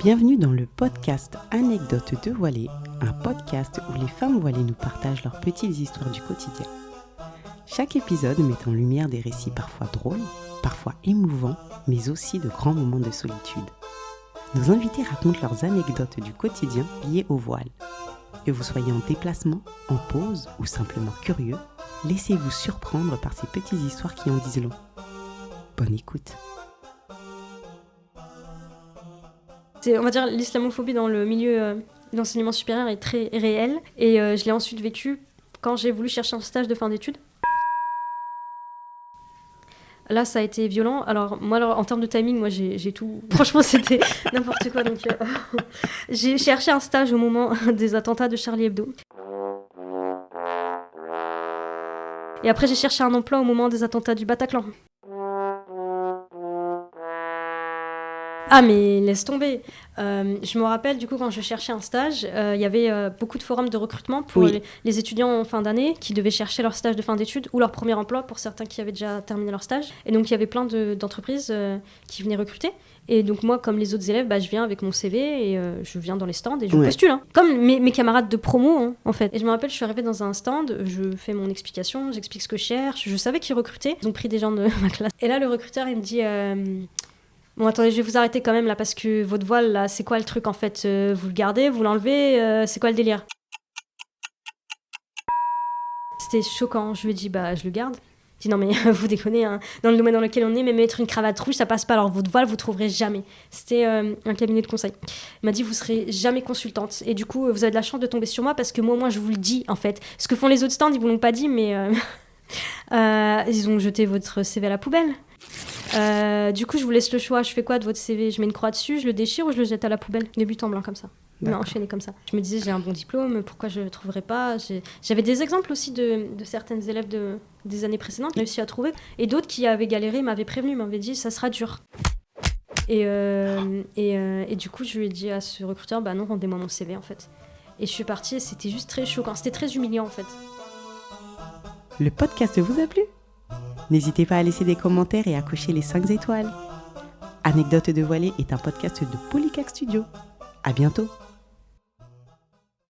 Bienvenue dans le podcast Anecdotes de voilées, un podcast où les femmes voilées nous partagent leurs petites histoires du quotidien. Chaque épisode met en lumière des récits parfois drôles, parfois émouvants, mais aussi de grands moments de solitude. Nos invités racontent leurs anecdotes du quotidien liées au voile. Que vous soyez en déplacement, en pause ou simplement curieux, laissez-vous surprendre par ces petites histoires qui en disent long. Bonne écoute. On va dire l'islamophobie dans le milieu de l'enseignement supérieur est très réelle et je l'ai ensuite vécu quand j'ai voulu chercher un stage de fin d'études. Là, ça a été violent. Alors, moi, en termes de timing, moi, j'ai tout... Franchement, c'était n'importe quoi. Donc, j'ai cherché un stage au moment des attentats de Charlie Hebdo. Et après, j'ai cherché un emploi au moment des attentats du Bataclan. Ah mais laisse tomber. Je me rappelle du coup quand je cherchais un stage, il y avait beaucoup de forums de recrutement pour les étudiants en fin d'année qui devaient chercher leur stage de fin d'études ou leur premier emploi pour certains qui avaient déjà terminé leur stage. Et donc il y avait plein d'entreprises qui venaient recruter. Et donc moi comme les autres élèves, je viens avec mon CV et je viens dans les stands et je postule. Hein. Comme mes camarades de promo hein, en fait. Et je me rappelle je suis arrivée dans un stand, je fais mon explication, j'explique ce que je cherche. Je savais qu'ils recrutaient, ils ont pris des gens de ma classe. Et là le recruteur il me dit... Bon, attendez, je vais vous arrêter quand même là parce que votre voile là, c'est quoi le truc en fait vous le gardez, vous l'enlevez, c'est quoi le délire? C'était choquant, je lui ai dit je le garde. Il dit non mais vous déconnez, hein. Dans le domaine dans lequel on est, même mettre une cravate rouge ça passe pas, alors votre voile vous trouverez jamais. C'était un cabinet de conseil. Il m'a dit vous serez jamais consultante et du coup vous avez de la chance de tomber sur moi parce que moi je vous le dis en fait. Ce que font les autres stands ils vous l'ont pas dit mais ils ont jeté votre CV à la poubelle. Du coup, je vous laisse le choix. Je fais quoi de votre CV? Je mets une croix dessus, je le déchire ou je le jette à la poubelle? De but en blanc comme ça. Il m'a enchaîné comme ça. Je me disais, j'ai un bon diplôme, pourquoi je ne le trouverais pas? J'avais des exemples aussi de certaines élèves des années précédentes qui réussi à trouver. Et d'autres qui avaient galéré m'avaient prévenu, m'avaient dit, ça sera dur. Et du coup, je lui ai dit à ce recruteur, non, rendez-moi mon CV en fait. Et je suis partie et c'était juste très choquant. C'était très humiliant en fait. Le podcast vous a plu? N'hésitez pas à laisser des commentaires et à cocher les 5 étoiles. Anecdotes de voilées est un podcast de Polycac Studio. À bientôt.